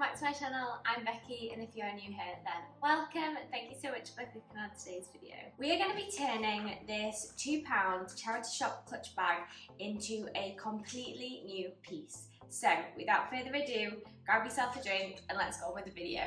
back to my channel. I'm Becky, and if you are new here, then welcome. Thank you so much for clicking on today's video. We are going to be turning this £2 charity shop clutch bag into a completely new piece. So without further ado, grab yourself a drink and let's go on with the video.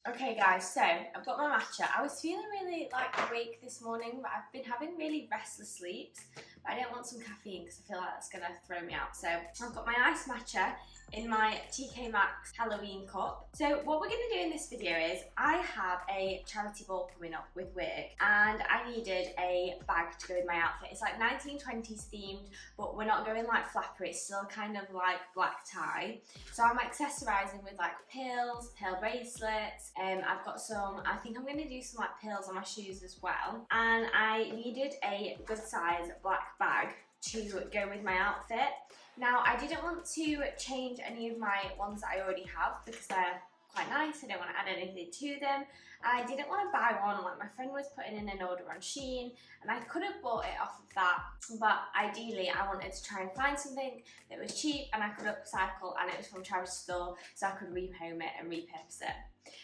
Okay guys, so I've got my matcha. I was feeling really awake this morning, but I've been having really restless sleeps. But I don't want some caffeine because I feel like that's gonna throw me out. So I've got my iced matcha in my TK Maxx Halloween cup. So what we're gonna do in this video is I have a charity ball coming up with work and I needed a bag to go with my outfit. It's like 1920s themed, but we're not going like flapper, it's still kind of like black tie. So I'm accessorising with like pearls, pearl bracelets. I've got some, I think I'm going to do some like pearls on my shoes as well. And I needed a good size black bag to go with my outfit. Now I didn't want to change any of my ones that I already have because they're quite nice. I don't want to add anything to them. I didn't want to buy one, like my friend was putting in an order on Shein and I could have bought it off of that, but ideally I wanted to try and find something that was cheap and I could upcycle, and it was from a charity store so I could rehome it and repurpose it.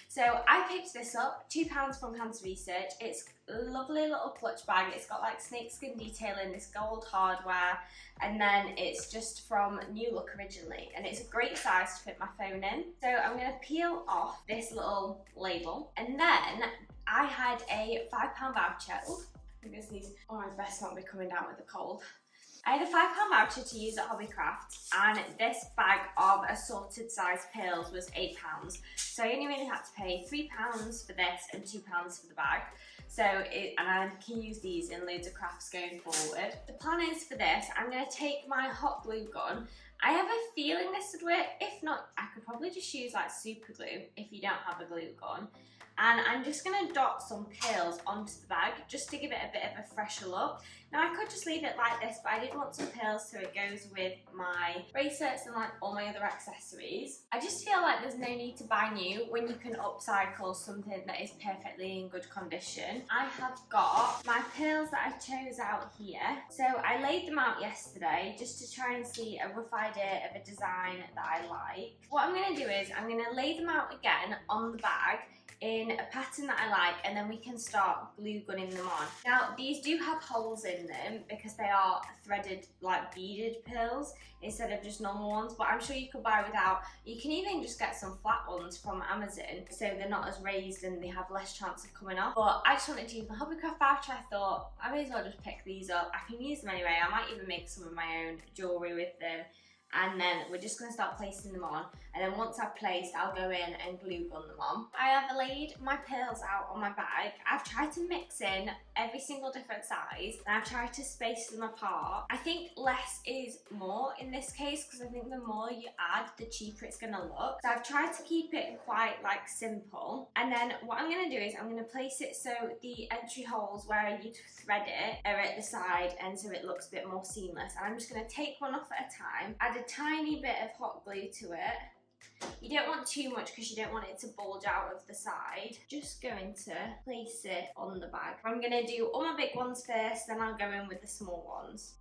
So I picked this up, £2 from Cancer Research. It's a lovely little clutch bag. It's got like snakeskin detailing, this gold hardware, and then it's just from New Look originally, and it's a great size to fit my phone in. So I'm going to peel off this little label, and then I had a £5 voucher. Oh, because these, oh, I best not be coming down with a cold. I had a £5 voucher to use at Hobbycraft, and this bag of assorted size pearls was £8. So I only really had to pay £3 for this and £2 for the bag. So, and I can use these in loads of crafts going forward. The plan is for this, I'm going to take my hot glue gun. I have a feeling this would work. If not, I could probably just use like super glue if you don't have a glue gun. And I'm just going to dot some pearls onto the bag just to give it a bit of a fresher look. Now I could just leave it like this, but I did want some pearls so it goes with my bracelets and like all my other accessories. I just feel like there's no need to buy new when you can upcycle something that is perfectly in good condition. I have got my pearls that I chose out here. So I laid them out yesterday just to try and see a rough idea of a design that I like. What I'm going to do is I'm going to lay them out again on the bag in a pattern that I like, and then we can start glue gunning them on. Now these do have holes in them because they are threaded like beaded pearls instead of just normal ones, but I'm sure you could buy without. You can even just get some flat ones from Amazon so they're not as raised and they have less chance of coming off. But I just wanted to use the Hobbycraft voucher. I thought I may as well just pick these up. I can use them anyway. I might even make some of my own jewellery with them. And then we're just going to start placing them on, and then once I've placed, I'll go in and glue gun them on. I have laid my pearls out on my bag. I've tried to mix in every single different size, and I've tried to space them apart. I think less is more in this case because I think the more you add, the cheaper it's going to look. So I've tried to keep it quite like simple, and then what I'm going to do is I'm going to place it so the entry holes where you thread it are at the side, and so it looks a bit more seamless. And I'm just going to take one off at a time, add a tiny bit of hot glue to it. You don't want too much because you don't want it to bulge out of the side. Just going to place it on the bag. I'm going to do all my big ones first, then I'll go in with the small ones.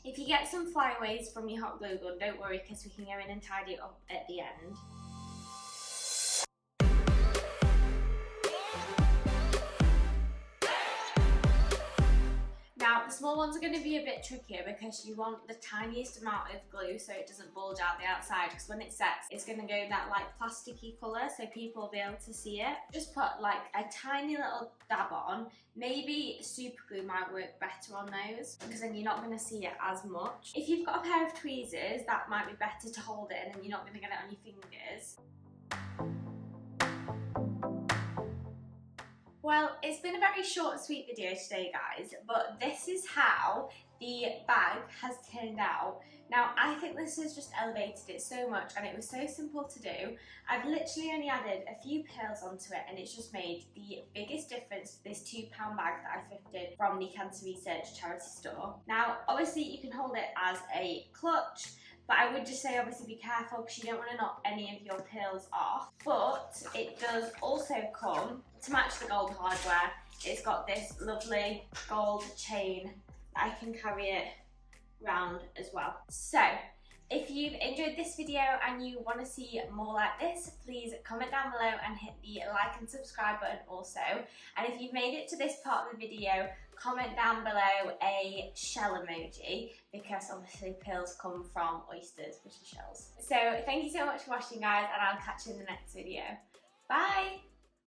If you get some flyaways from your hot glue gun, don't worry because we can go in and tidy it up at the end. Now the small ones are going to be a bit trickier because you want the tiniest amount of glue so it doesn't bulge out the outside, because when it sets it's going to go that like plasticky colour so people will be able to see it. Just put like a tiny little dab on. Maybe super glue might work better on those because then you're not going to see it as much. If you've got a pair of tweezers, that might be better to hold it and then you're not going to get it on your fingers. Well, it's been a very short and sweet video today, guys, but this is how the bag has turned out. Now, I think this has just elevated it so much, and it was so simple to do. I've literally only added a few pearls onto it, and it's just made the biggest difference to this £2 bag that I thrifted from the Cancer Research charity store. Now, obviously, you can hold it as a clutch, But I would just say obviously be careful because you don't want to knock any of your pearls off. But it does also come, to match the gold hardware, it's got this lovely gold chain that I can carry it round as well. So if you've enjoyed this video and you want to see more like this, please comment down below and hit the like and subscribe button also. And if you've made it to this part of the video, comment down below a shell emoji, because obviously pearls come from oysters, which are shells. So thank you so much for watching, guys, and I'll catch you in the next video. Bye!